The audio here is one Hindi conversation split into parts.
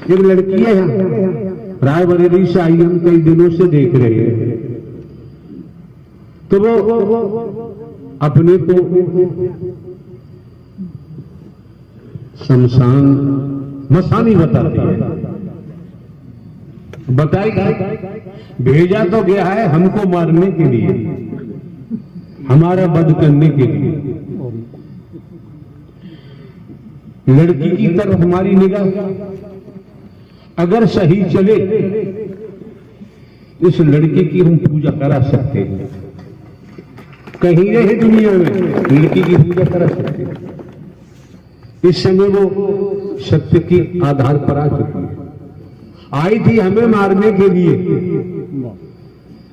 एक लड़की है यहाँ रायबरेली से आई, हम कई दिनों से देख रहे हैं। तो वो अपने को शमशान मसानी बताती है। बताएगी भेजा तो गया है हमको मारने के लिए, हमारा वध करने के लिए। लड़की की तरफ हमारी निगाह अगर सही चले, इस लड़की की हम पूजा करा सकते हैं। कहीं रहे दुनिया में लड़की की पूजा करा सकते हैं। इस समय वो सत्य के आधार पर आ चुकी है। आई थी हमें मारने के लिए,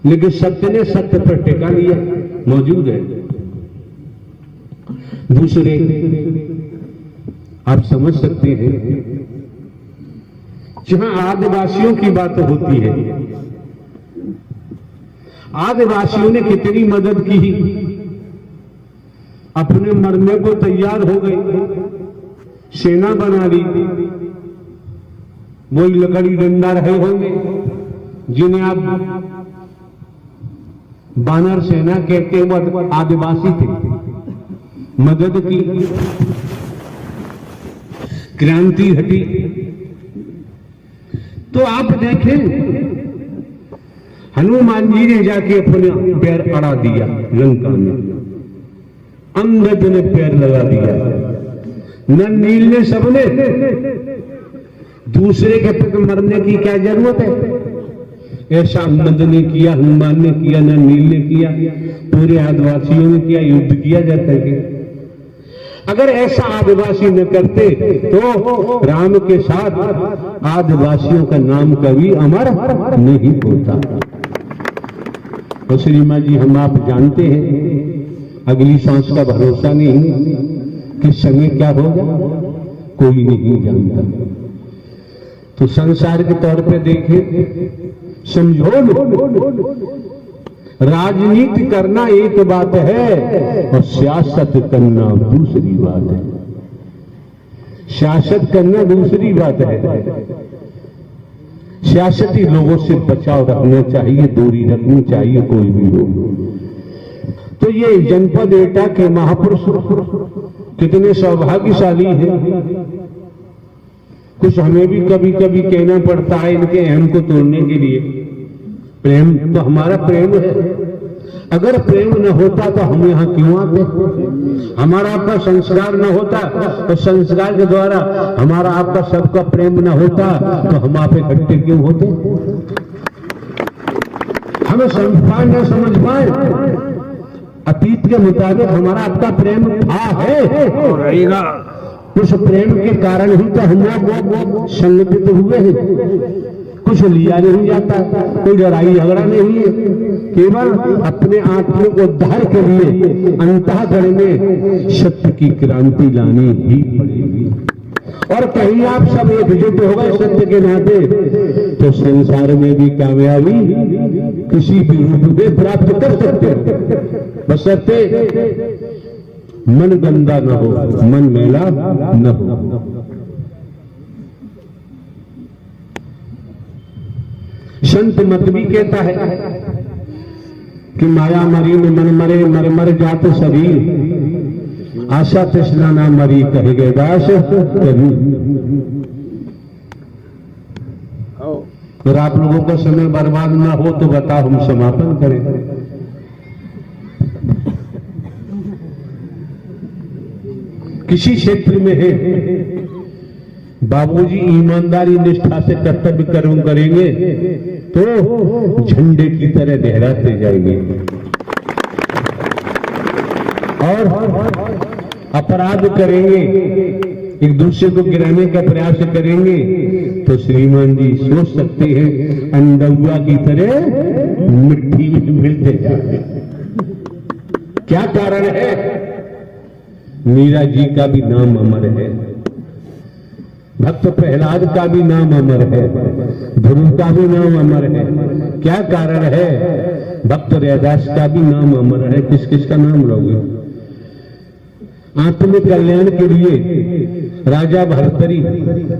लेकिन सत्य ने सत्य पर टेका लिया, मौजूद है। दूसरे आप समझ सकते हैं, जहां आदिवासियों की बात होती है, आदिवासियों ने कितनी मदद की, अपने मरने को तैयार हो गए, सेना बना ली। वही लकड़ी डंडा रहे होंगे जिन्हें आप बानर सेना कहते हैं, वो आदिवासी थे। मदद की, क्रांति घटी। तो आप देखें, हनुमान जी ने जाके अपने पैर अड़ा दिया लंका में, अंगद ने पैर लगा दिया, नन्नील ने, सबने। दूसरे के पुत्र मरने की क्या जरूरत है? ऐसा अंगद ने किया, हनुमान ने किया, नन्नील ने किया, पूरे आदिवासियों ने किया, युद्ध किया जाता है। अगर ऐसा आदिवासी न करते तो राम के साथ आदिवासियों का नाम कभी अमर नहीं होता। तो श्रीमा जी, हम आप जानते हैं अगली सांस का भरोसा नहीं, किस समय क्या होगा कोई नहीं जानता। तो संसार के तौर पे देखें, समझो राजनीति करना एक बात है और सियासत करना दूसरी बात है। सियासत करना दूसरी बात है। सियासती लोगों से बचाव रखना चाहिए, दूरी रखनी चाहिए, कोई भी हो। तो ये जनपद एटा के महापुरुष कितने सौभाग्यशाली हैं। कुछ हमें भी कभी कभी कहना पड़ता है इनके अहम को तोड़ने के लिए। प्रेम तो हमारा प्रेम है, अगर प्रेम न होता तो हम यहाँ क्यों आते? हमारा आपका संस्कार न होता तो संस्कार के द्वारा हमारा आपका सबका प्रेम न होता तो हम आप इकट्ठे क्यों होते? हमें संस्कार न समझ पाए, अतीत के मुताबिक हमारा आपका प्रेम था, है और रहेगा। उस प्रेम के कारण ही तो हम लोग संगठित हुए हैं। कुछ लिया नहीं जाता, कोई लड़ाई झगड़ा नहीं है, केवल अपने आत्मा को उद्धार के लिए अंतःकरण में सत्य की क्रांति लानी ही पड़ेगी। और कहीं आप सब एकजुट हो गए सत्य के नाते तो संसार में भी कामयाबी किसी भी रूप में प्राप्त कर सकते हो। बशर्ते मन गंदा न हो, मन मैला न हो। संत मत भी कहता है कि माया मरी में मन मरे, मर मर जात शरीर, आशा तृष्णा ना मरी कहे गए दास कभी। और आप लोगों का समय बर्बाद ना हो तो बताओ, हम समापन करें। किसी क्षेत्र में है, बाबूजी ईमानदारी निष्ठा से कर्तव्य कर्म करेंगे तो झंडे की तरह लहराते जाएंगे, और अपराध करेंगे, एक दूसरे को गिराने का प्रयास करेंगे तो श्रीमान जी सोच सकते हैं अंडुआ की तरह मिट्टी में मिलते जाते। क्या कारण है? मीरा जी का भी नाम अमर है, भक्त प्रहलाद का भी नाम अमर है, ध्रुव का भी नाम अमर है। क्या कारण है? भक्त रैदास का भी नाम अमर है। किस किस का नाम लोगे? आत्म कल्याण के लिए राजा भर्तरी,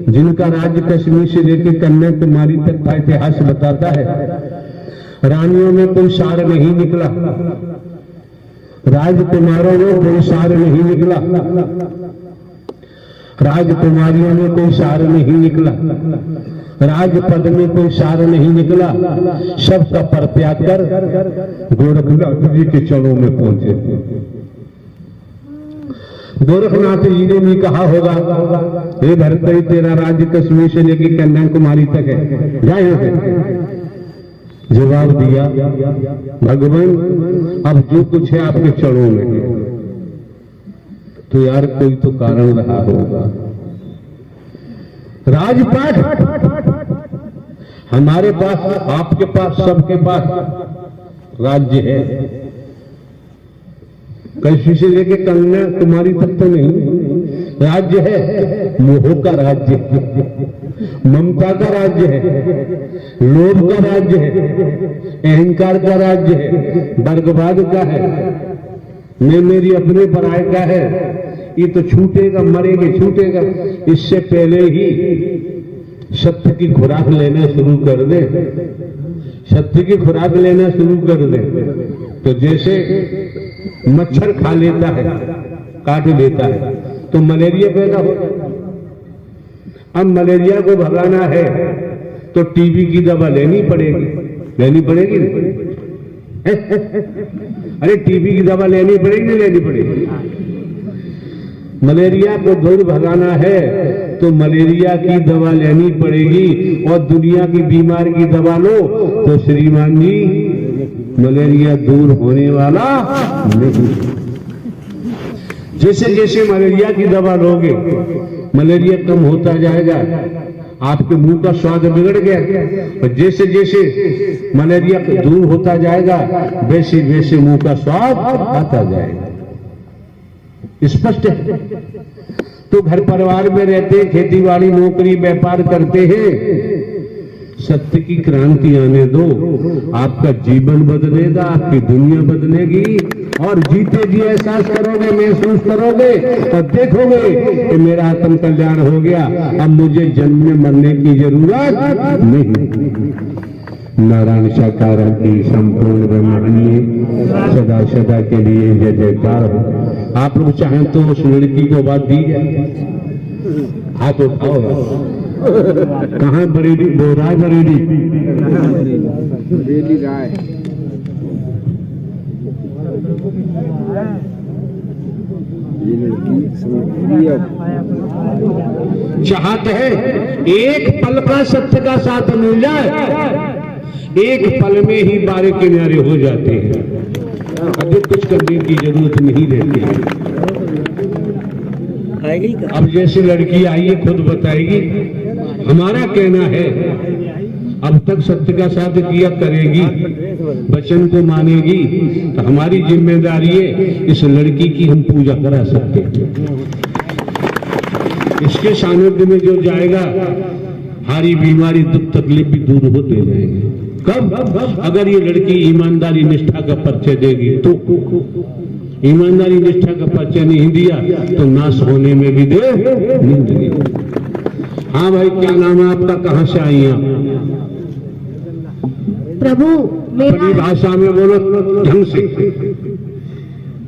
जिनका राज्य कश्मीर से लेकर कन्याकुमारी तक का इतिहास बताता है, रानियों में कोई सार नहीं निकला, राजकुमारों में कोई सार नहीं निकला, राजकुमारियों में कोई सार नहीं निकला, राजपद में कोई सार नहीं निकला, सबका परित्याग कर गोरखनाथ जी के चरणों में पहुंचे। गोरखनाथ जी ने भी कहा होगा, हे भरतरी, तेरा राज्य कश्मीर से लेकर कन्याकुमारी तक है, जाए यहाँ से। जवाब दिया, भगवान अब जो कुछ है आपके चरणों में है, तो यार कोई तो कारण रहा होगा। राजपाट हमारे पास, आपके पास, सबके पास राज्य है, कश्मीर से लेके कन्याकुमारी तक तो नहीं, राज्य है, मोह का राज्य है, ममता का राज्य है, लोभ का राज्य है, अहंकार का राज्य है, वर्गवाद का है, मैं मेरी अपने पराये का है, ये तो छूटेगा, मरेंगे, छूटेगा। इससे पहले ही सत्य की खुराक लेना शुरू कर दे, सत्य की खुराक लेना शुरू कर दे, तो जैसे मच्छर खा लेता है, काट लेता है, तो मलेरिया पैदा होता है। अब मलेरिया को भगाना है तो टीबी की दवा लेनी पड़ेगी, लेनी पड़ेगी अरे टीबी की दवा लेनी पड़ेगी, नहीं लेनी पड़ेगी। मलेरिया को दूर भगाना है तो मलेरिया की दवा लेनी पड़ेगी, और दुनिया की बीमारी की दवा लो तो श्रीमान जी मलेरिया दूर होने वाला नहीं। जैसे जैसे मलेरिया की दवा लोगे, मलेरिया कम होता जाएगा, आपके मुंह का स्वाद बिगड़ गया, और जैसे जैसे मलेरिया दूर होता जाएगा, वैसे वैसे मुंह का स्वाद आता जाएगा। स्पष्ट है। तो घर परिवार में रहते, खेती बाड़ी, नौकरी, व्यापार करते हैं, सत्य की क्रांति आने दो, आपका जीवन बदलेगा, आपकी दुनिया बदलेगी, और जीते जी एहसास करोगे, महसूस करोगे, और देखोगे कि मेरा आत्म कल्याण हो गया, अब मुझे जन्मने मरने की जरूरत नहीं। नारायण साकार की संपूर्ण ब्रह्मांड सदा सदा के लिए जय जयकार हो। आप लोग चाहें तो उस लड़की को बात दी जाए, हाथ उठाओ। कहाँ बरेली, राय बरेली, राय चाहते हैं एक पल का सत्य का साथ मिल जाए, एक पल में ही बारे किनारे हो जाते हैं, अधिक कुछ करने की जरूरत नहीं रहती है। अब जैसे लड़की आई है, खुद बताएगी। हमारा कहना है, अब तक सत्य का साथ किया करेगी, वचन को मानेगी, तो हमारी जिम्मेदारी है इस लड़की की हम पूजा करा सकते हैं। इसके सानिध्य में जो जाएगा, हमारी बीमारी, दुख, तकलीफ भी दूर होते जाएंगे। कब? अगर ये लड़की ईमानदारी निष्ठा का परिचय देगी तो। ईमानदारी निष्ठा का परिचय नहीं दिया तो नाश होने में भी देर नहीं लगेगी। हाँ भाई, क्या नाम है आपका, कहाँ से आई हैं? प्रभु, अपनी भाषा में बोलो, ढंग से।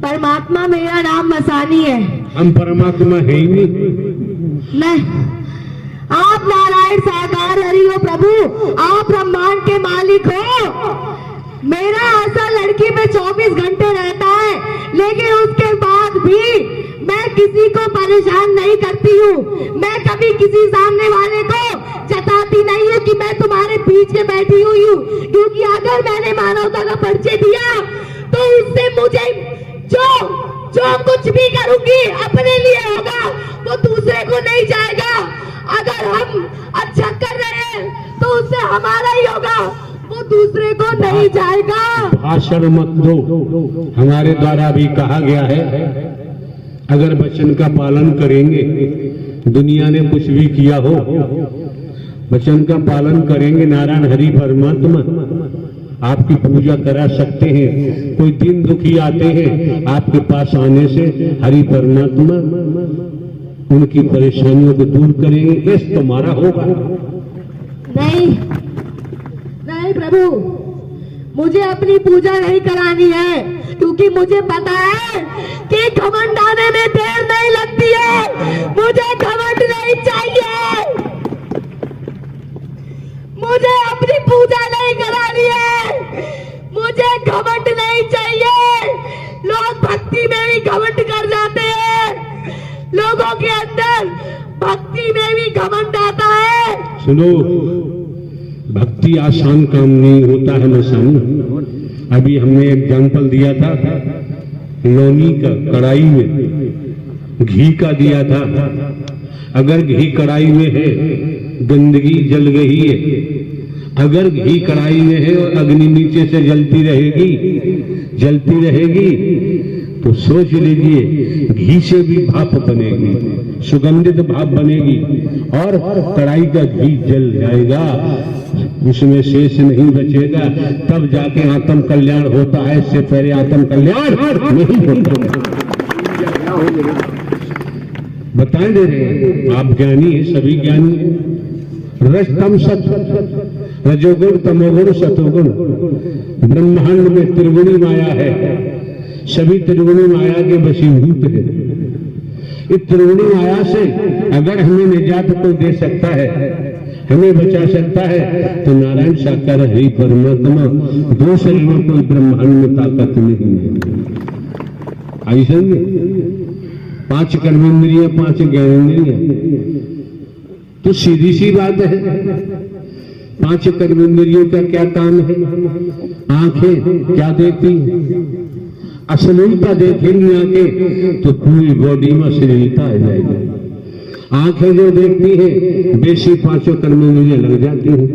परमात्मा, मेरा नाम मसानी है। हम परमात्मा है ही नहीं। आप नारायण साकार हरि हो प्रभु, आप ब्रह्मांड के मालिक हो। मेरा आशा लड़की में 24 घंटे रहता है, लेकिन उसके बाद भी मैं किसी को परेशान नहीं करती हूँ। मैं कभी किसी सामने वाले को जताती नहीं हूँ कि मैं तुम्हारे पीछे बैठी हुई हूँ, क्योंकि अगर मैंने मानवता का परिचय दिया तो उससे मुझे जो कुछ भी करूंगी अपने लिए होगा, वो दूसरे को नहीं जाएगा। अगर हम अच्छा कर रहे हैं तो उससे हमारा ही होगा, वो दूसरे को नहीं जाएगा। भाषण मत दो, हमारे द्वारा भी कहा गया है, अगर वचन का पालन करेंगे, दुनिया ने कुछ भी किया हो, वचन का पालन करेंगे, नारायण हरि परमात्मा आपकी पूजा करा सकते हैं। कोई दिन दुखी आते हैं, आपके पास आने से हरि परमात्मा उनकी परेशानियों को दूर करेंगे, यश तुम्हारा होगा। नहीं नहीं प्रभु, मुझे अपनी पूजा नहीं करानी है, क्योंकि मुझे पता है कि घमंड आने में देर नहीं लगती है। मुझे घमंड नहीं चाहिए, मुझे अपनी पूजा नहीं करानी है, मुझे घमंड नहीं चाहिए। लोग भक्ति में भी घमंड कर जाते हैं, लोगों के अंदर भक्ति में भी घमंड आता है। सुनो, भक्ति आसान काम नहीं होता है मसानी। अभी हमने एग्जाम्पल दिया था लौनी का, कढ़ाई में घी का दिया था। अगर घी कढ़ाई में है, गंदगी जल गई है। अगर घी कढ़ाई में है और अग्नि नीचे से जलती रहेगी तो सोच लीजिए घी से भी भाप बनेगी, सुगंधित भाप बनेगी और कढ़ाई का घी जल जाएगा, उसमें शेष नहीं बचेगा। तब जाके आत्म कल्याण होता है, इससे पहले आत्म कल्याण नहीं होता। बताएं दे रहे हैं, आप ज्ञानी हैं, सभी ज्ञानी हैं। रज तम सत, रजोगुण तमोगुण सतोगुण, ब्रह्मांड में त्रिगुणी माया है, सभी त्रिगुणी माया के वशीभूत है। इस त्रिगुणी माया से अगर हमें निजात को दे सकता है, हमें बचा सकता है, तो नारायण साकार है परमात्मा, दूसरे में कोई ब्रह्मांड में ताकत नहीं है। ऐसा नहीं, 5 कर्मेंद्रिय 5 ज्ञानेंद्रिय, तो सीधी सी बात है। 5 कर्मेंद्रियों का क्या काम है? आंखें क्या देखती? अश्लीलता देखेंगी आंखें तो पूरी बॉडी में अश्लीलता आ जाएगी। आंखें जो देखती है बेसी 5 कर्मेंद्रियां लग जाती है।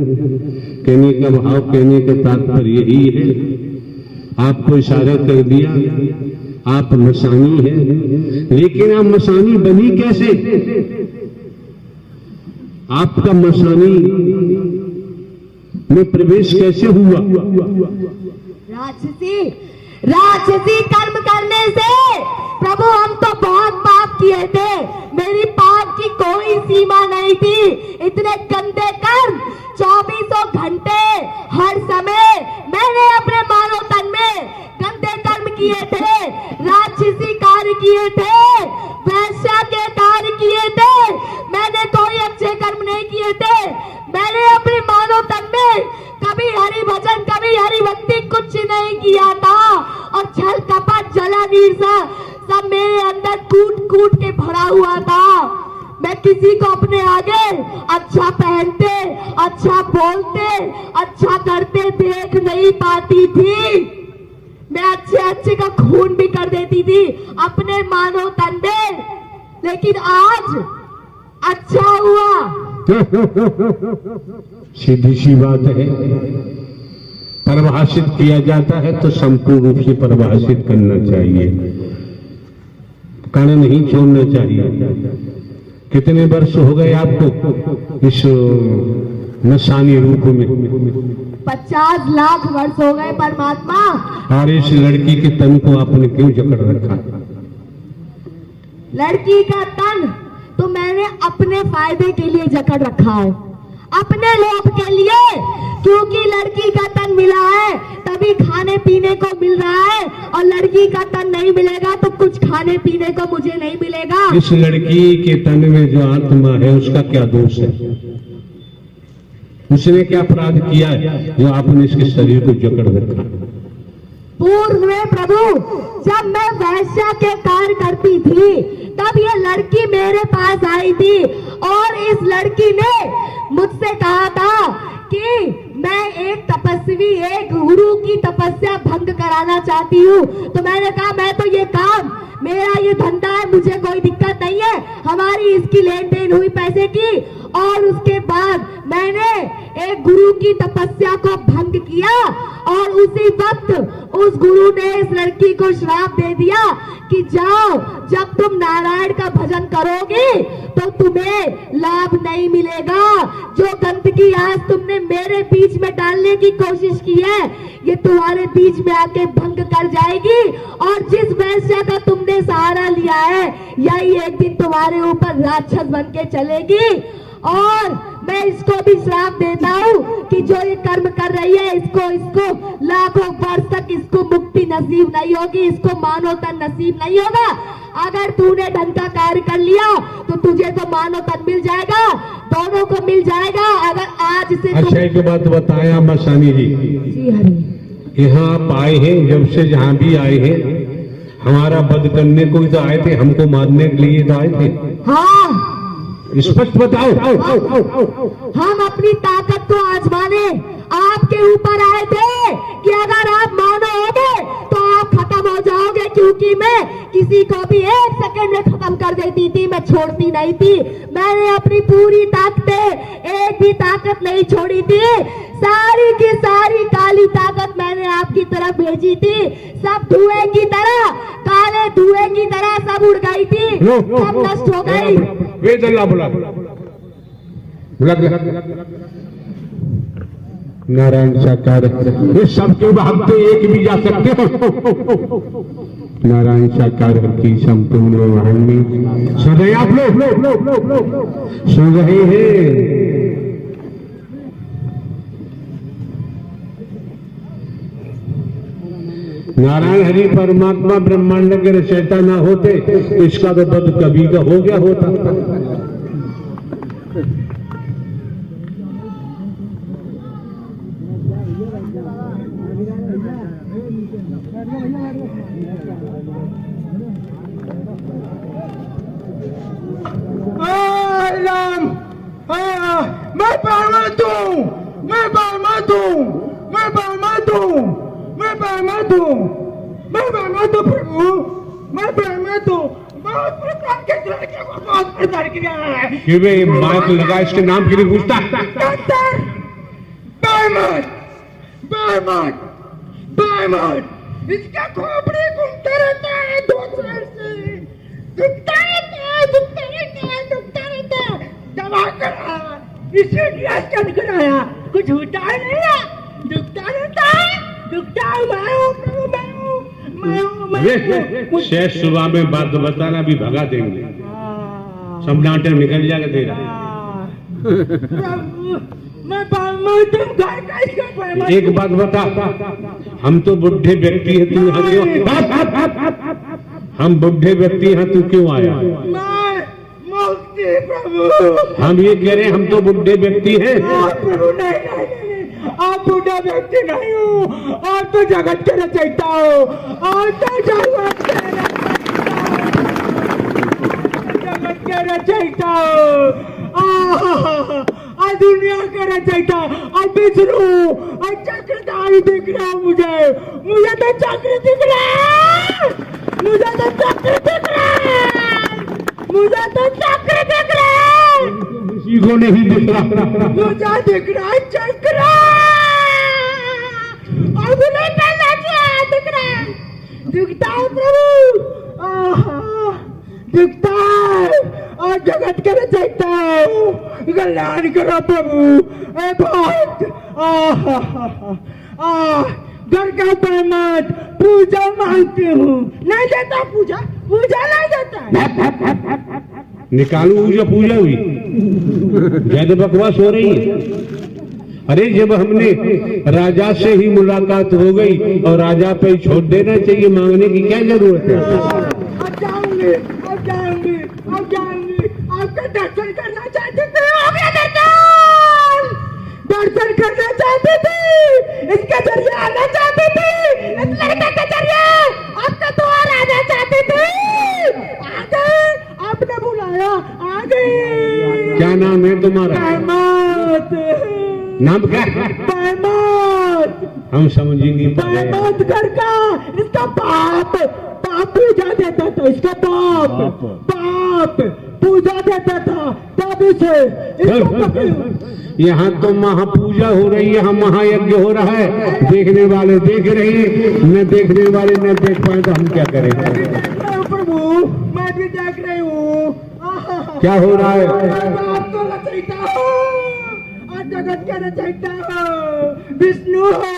कहने का भाव, कहने का तात्पर्य यही है, आपको इशारा कर दिया आप मसानी हैं, लेकिन आप मसानी बनी कैसे? आपका मसानी में प्रवेश कैसे हुआ? राक्षसी कर्म करने से। प्रभु हम तो बहुत पाप किए थे, मेरी पाप की कोई सीमा नहीं थी। इतने गंदे कर्म 24 घंटे हर समय मैंने अपने मानव तन में गंदे कर्म किए थे, राक्षसी कार्य किए थे, वैश्या के कार्य किए थे। मैंने कोई अच्छे कर्म नहीं किए थे। मैंने अपने मानव तन में कभी हरि भजन, कभी हरि भक्ति कुछ नहीं किया था, और छल कपट जला ईर्ष्या सब मेरे अंदर कूट कूट के भरा हुआ था। मैं किसी को अपने आगे अच्छा पहनते, अच्छा बोलते, अच्छा करते देख नहीं पाती थी। मैं अच्छे का खून भी कर देती थी अपने मानव तन में, लेकिन आज अच्छा हुआ। सीधी सी बात है, परिभाषित किया जाता है तो संपूर्ण रूप से परिभाषित करना चाहिए, कण नहीं छोड़ना चाहिए। कितने वर्ष हो गए आपको इस मसानी रूप में? 50 लाख वर्ष हो गए परमात्मा। और इस लड़की के तन को आपने क्यों जकड़ रखा? लड़की का तन तो मैंने अपने फायदे के लिए जकड़ रखा है, अपने लोभ के लिए, क्योंकि लड़की का तन मिला है तभी खाने पीने को मिल रहा है, और लड़की का तन नहीं मिलेगा तो कुछ खाने पीने को मुझे नहीं मिलेगा। इस लड़की के तन में जो आत्मा है उसका क्या दोष है? उसने क्या अपराध किया है जो आपने इसके शरीर को जकड़ रखा? पूर्व में प्रभु जब मैं वैश्या के कार्य करती थी तब ये लड़की मेरे पास आई थी, और इस लड़की ने मुझसे कहा था कि मैं एक तपस्वी, एक गुरु की तपस्या भंग कराना चाहती हूँ। तो मैंने कहा मैं तो ये काम, मेरा ये धंधा है, मुझे कोई दिक्कत नहीं है। हमारी इसकी लेन देन हुई पैसे की, और उसके बाद मैंने एक गुरु की तपस्या को भंग किया, और उसी वक्त उस गुरु ने इस लड़की को श्राप दे दिया कि जाओ, जब तुम नारायण का भजन करोगे तो तुम्हें लाभ नहीं मिलेगा। जो गंदगी आज तुमने मेरे बीच में डालने की कोशिश की है, ये तुम्हारे बीच में आके भंग कर जाएगी। और जिस वैश्या का तुमने सहारा लिया है, यही एक दिन तुम्हारे ऊपर राक्षस बन के चलेगी। और मैं इसको भी श्राप देता हूँ कि जो ये कर्म कर रही है, इसको लाखों वर्ष तक इसको मुक्ति नसीब नहीं होगी, इसको मानव तन नसीब नहीं होगा। अगर तूने ढंग का कार्य कर लिया तो तुझे तो मानव तन मिल जाएगा, दोनों को मिल जाएगा। अगर आज से अच्छा एक बात बताया मसानी जी, जी हरि, यहाँ आप आए हैं, जब से जहाँ भी आए हैं हमारा वध करने को ही तो आए थे, हमको मारने के लिए तो आए थे। हाँ, स्पष्ट बताओ। हम अपनी ताकत को आजमाने आपके ऊपर आए थे कि अगर आप मानोगे तो आप खत्म हो जाओगे, क्योंकि मैं किसी को भी 1 सेकंड में खत्म कर देती थी, मैं छोड़ती नहीं थी। मैंने अपनी पूरी ताकतें, एक भी ताकत नहीं छोड़ी थी। सारी की सारी काली ताकत मैंने आपकी तरफ भेजी थी। सब धुएं की तरह, काले धुएं की तरह सब उड़ गई थी, सब नष्ट हो गई। वेद अल्लाह बुला नारायण साकार, ये सबके हम तो एक भी जा सकते हो। नारायण साकार की संपूर्ण वाणी सुन रहे आप लोग, सुन रहे हैं। नारायण हरि परमात्मा ब्रह्मांड के रचयिता ना होते तो इसका तो वध कभी का हो गया होता। मैं परमात्मा हूँ, मैं परमात्मा हूँ, मैं परमात्मा हूँ, मैं परमात्मा हूँ, मैं परमात्मा प्रभु, मैं परमात्मा हूँ। बहुत प्रकार के लड़के को बहुत प्रकार किया है कि वे माइक लगा इसके नाम के लिए पूछता बर्मट इसका खोपड़ी घूमता रहता है 2 साल से, दुखता रहता है, दवा करा, इसे रिएक्शन कराया, कुछ होता नहीं है, दुखता रहता है, शेष सुबह में बात बताना भी भगा देंगे, सब नाटक निकल जाएगा तेरा। एक बात बता, हम तो बुढ़े व्यक्ति हैं, तू यहाँ क्यों? हम बुढ़े व्यक्ति हैं, तू क्यों आया? प्रभु हम ये कह रहे हैं, हम तो बुढ़े व्यक्ति हैं। आप बुढ़ा व्यक्ति नहीं हो, आप तो जगत के रचयिता हो, आप तो जगत के रचयिता हो, दुनिया के रचयिता। अब विष्णु और चक्रधारी दिख रहा है मुझे तो चक्र दिख रहा है, मुझे तो चक्र दिख रहा है, मुझे तो चक्र दिख रहा है, किसी को नहीं दिख रहा, मुझे दिख रहा है चक्र। और मुझे दिख रहा है, दिखता है प्रभु, दिखता है, और जगत के रचयिता कल्याण करो प्रभु। बहुत घर का परमत पूजा मांगती हूँ, नहीं देता पूजा, पूजा नहीं देता। निकालू पूजा, पूजा हुई ज्यादा बकवास हो रही है। अरे जब हमने राजा से ही मुलाकात हो गई और राजा पे छोड़ देना चाहिए, मांगने की क्या जरूरत है? अब जाऊंगी, अब जाऊंगी, अब जाऊंगी, आपका दर्शन करना चाहती थी, दर्शन करना चाहती थी, इसके जरिए आना चाहती थी, इस लड़के के जरिए आपका द्वार आना चाहती थी, आ गए, आपने बुलाया, आ गए। क्या नाम है तुम्हारा? नाम क्या? हम समझेंगे। घर का इसका बाप पूजा देता था, इसका बाप पूजा देता था, तब इसे यहाँ तो महापूजा हो रही है, यहाँ महायज्ञ हो रहा है, देखने वाले देख रहे हैं, न देखने वाले न देख पाए तो हम क्या करें? प्रभु मैं भी देख रही हूँ क्या हो रहा है। आप तो रचयिता हो, जगत के रचयिता हो, विष्णु हो,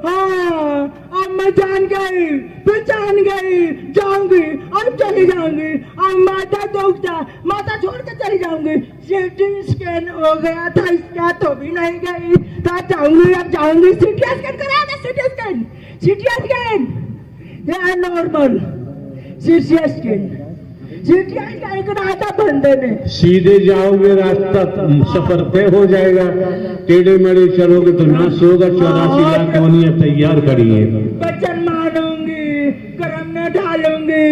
हाँ, अब मैं जान गई, पहचान गई, जाऊंगी और चली जाऊंगी। अब माथा दुखता, माथा छोड़ के चली जाऊंगी। सीटी स्कैन हो गया था, इसका तो भी नहीं गई, तो जाऊंगी, अब जाऊंगी। सीटी स्कैन करा दे, सीटी स्कैन, सीटी स्कैन या normal CT scan, CT scan करा था बंदे ने। सीधे जाओगे रास्ता सफर तय हो जाएगा, टेढ़े मेढ़े चलोगे तो नाश होगा। 84 लाख कवनियां तैयार करी है। वचन मानूंगी, कर्म में ढालूंगी,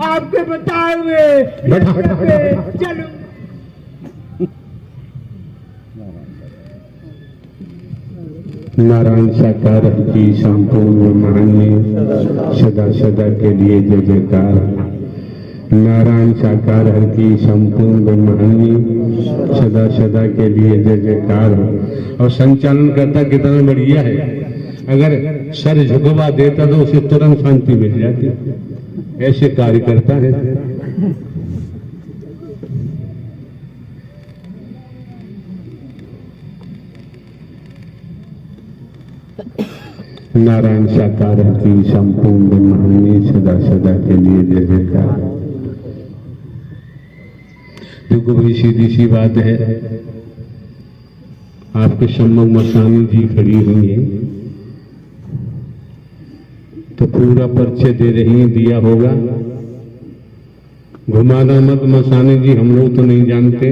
आपके बताओगे चलूंगी। नारायण साकार की संपूर्ण महानी सदा सदा के लिए जय जयकार। नारायण साकार हर की संपूर्ण महानी सदा सदा के लिए जय जयकार। और संचालन करता कितना बढ़िया है, अगर सर झुकवा देता तो उसे तुरंत शांति मिल जाती। ऐसे कार्य करता है। नारायण साकार की संपूर्ण महानी सदा सदा के लिए जय जयकार। देखो बड़ी सीधी सी बात है, आपके सम्मुख मसानी जी खड़ी हुई है तो पूरा परिचय दे रही है, दिया होगा। घुमाना मत मसानी जी, हम लोग तो नहीं जानते,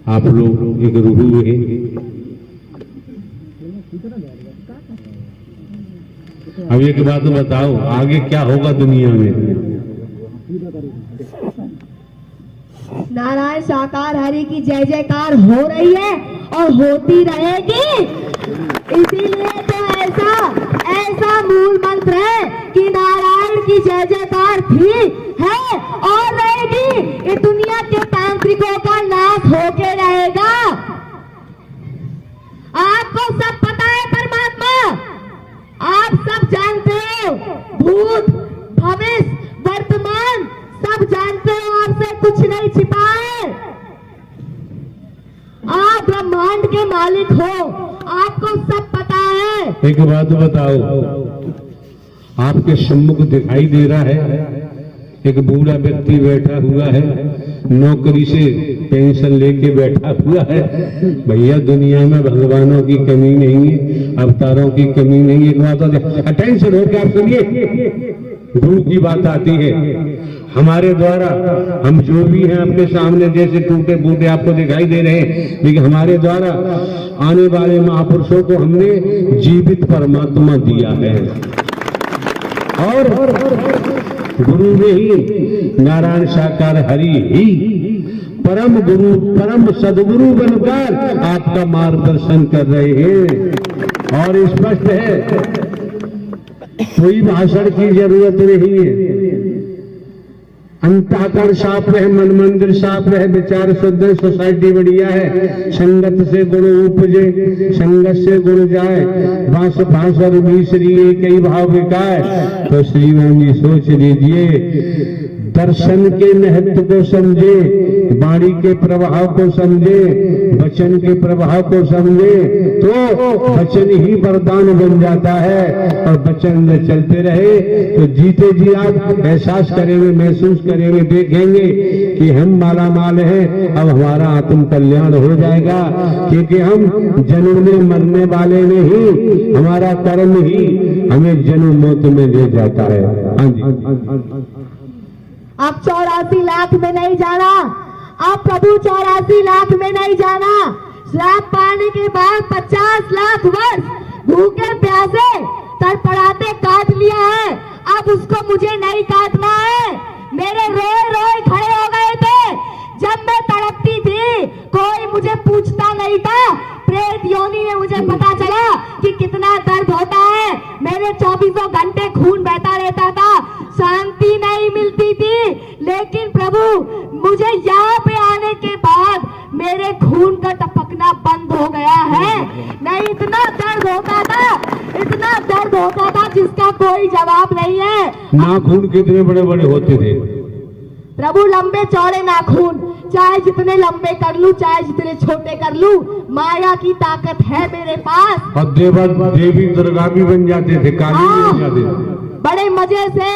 आप लोग एक रूह है। अब एक बात बताओ, आगे क्या होगा दुनिया में? नारायण साकार हरि की जय जयकार हो रही है और होती रहेगी। इसीलिए तो ऐसा मूल मंत्र है कि नारायण की जय जयकार थी, है और रहेगी। ये दुनिया के तांत्रिकों का नाश होके रहेगा। आपको सब पता है, परमात्मा आप सब जानते हो, भूत भविष्य वर्तमान सब जानते हो, आपसे कुछ नहीं छिपा है। आप ब्रह्मांड के मालिक हो, आपको सब पता है। एक बात बताओ, आपके सम्मुख दिखाई दे रहा है एक बूढ़ा व्यक्ति बैठा हुआ है, नौकरी से पेंशन लेके बैठा हुआ है। भैया दुनिया में भगवानों की कमी नहीं है, अवतारों की कमी नहीं है। एक बात अटेंशन होकर आप सुनिए, गुरु की बात आती है। हमारे द्वारा हम जो भी हैं आपके सामने जैसे टूटे फूटे आपको दिखाई दे रहे हैं, लेकिन हमारे द्वारा आने वाले महापुरुषों को हमने जीवित परमात्मा दिया है। और गुरु में ही नारायण साकार हरि ही परम गुरु परम सदगुरु बनकर आपका मार्गदर्शन कर रहे हैं। और स्पष्ट है, कोई भाषण की जरूरत नहीं है। अंतःकरण साफ रहे, मन मंदिर साफ रहे, विचार शुद्ध है, सोसाइटी बढ़िया है। संगत से गुण उपजे, संगत से गुण जाए, भाष भाषर मिश्री कई भाव विकाय। तो श्रीमान जी सोच लीजिए, दर्शन के महत्व को समझे, वाणी के प्रभाव को समझे, वचन के प्रभाव को समझे, तो वचन ही वरदान बन जाता है। और वचन में चलते रहे तो जीते जी आप एहसास करेंगे, महसूस करेंगे, देखेंगे कि हम माला माल हैं। अब हमारा आत्म कल्याण हो जाएगा, क्योंकि हम जन्म में मरने वाले नहीं, हमारा कर्म ही हमें जन्म मौत में ले जाता है। हाँ जी, आप 84 लाख में नहीं जाना, आप प्रभु 84 लाख में नहीं जाना। श्राप पाने के बाद 50 लाख वर्ष भूखे प्यासे तड़पड़ाते काट लिया है, अब उसको मुझे नहीं काटना है। मेरे रोए रोए खड़े हो गए थे जब मैं तड़पती थी, कोई मुझे पूछता नहीं था। प्रेत योनि में मुझे पता चला कि कितना दर्द होता है। मेरे 24 घंटे खून बहता रहता था, शांति नहीं मिलती थी। लेकिन प्रभु मुझे यहाँ पे आने के बाद मेरे खून का टपकना बंद हो गया है। नहीं, इतना दर्द होता था, इतना दर्द होता था जिसका कोई जवाब नहीं है। नाखून कितने बड़े बड़े होते थे प्रभु, लंबे चौड़े नाखून, चाहे जितने लंबे कर लूं, चाहे जितने छोटे कर लूं, माया की ताकत है मेरे पास। और देवी दुर्गा भी बन जाते थे, काली भी बन जाते थे। बड़े मजे से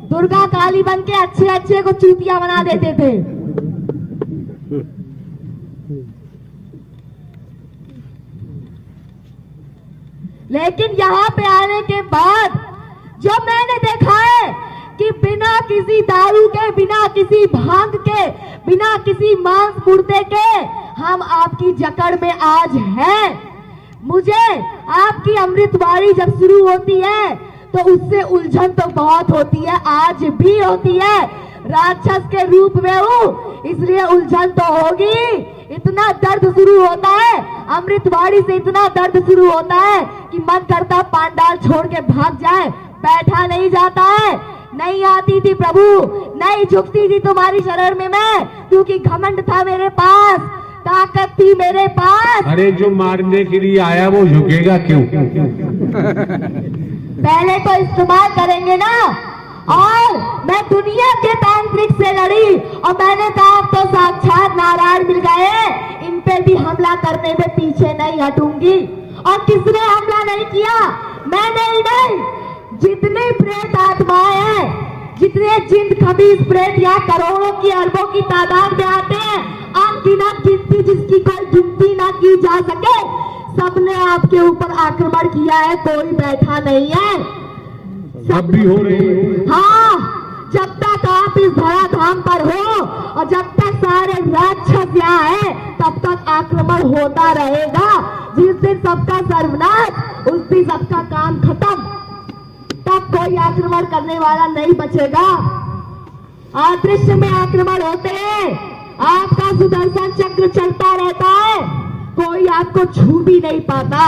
दुर्गा काली बन के अच्छे अच्छे को चूतिया बना देते थे। लेकिन यहाँ पे आने के बाद जो मैंने देखा है कि बिना किसी दारू के, बिना किसी भांग के, बिना किसी मांस मुर्दे के हम आपकी जकड़ में आज हैं। मुझे आपकी अमृतवाणी जब शुरू होती है तो उससे उलझन तो बहुत होती है, आज भी होती है। राक्षस के रूप में हूँ इसलिए उलझन तो होगी। इतना दर्द शुरू होता है, अमृतवाणी से इतना दर्द शुरू होता है कि मन करता पांडाल छोड़ के भाग जाए, बैठा नहीं जाता है। नहीं आती थी प्रभु, नहीं झुकती थी तुम्हारी शरण में मैं, क्योंकि घमंड था मेरे पास, ताकत थी मेरे पास। अरे जो मारने के लिए आया वो झुकेगा क्यों? पहले तो इस्तेमाल करेंगे ना। और मैं दुनिया के तांत्रिक से लड़ी और मैंने कहा अब तो साक्षात नारायण मिल गए, इन पे भी हमला करने में पीछे नहीं हटूंगी। और किसने हमला नहीं किया? मैंने ही नहीं, जितने प्रेत आत्माएं हैं, जितने जिन खबीज प्रेत यहाँ करोड़ों की अरबों की तादाद में आते हैं, अनगिनत गिनती जिसकी कोई गिनती ना की जा सके, सबने आपके ऊपर आक्रमण किया है, कोई बैठा नहीं है। सब भी हो रही है। हाँ, जब तक आप इस धराधाम पर हो और जब तक सारे राक्षस यहाँ है तब तक आक्रमण होता रहेगा। जिस दिन सबका सर्वनाश, उस दिन सबका काम खत्म, तब कोई आक्रमण करने वाला नहीं बचेगा। अदृश्य में आक्रमण होते हैं, आपका सुदर्शन चक्र चलता रहता है, कोई आपको छू भी नहीं पाता।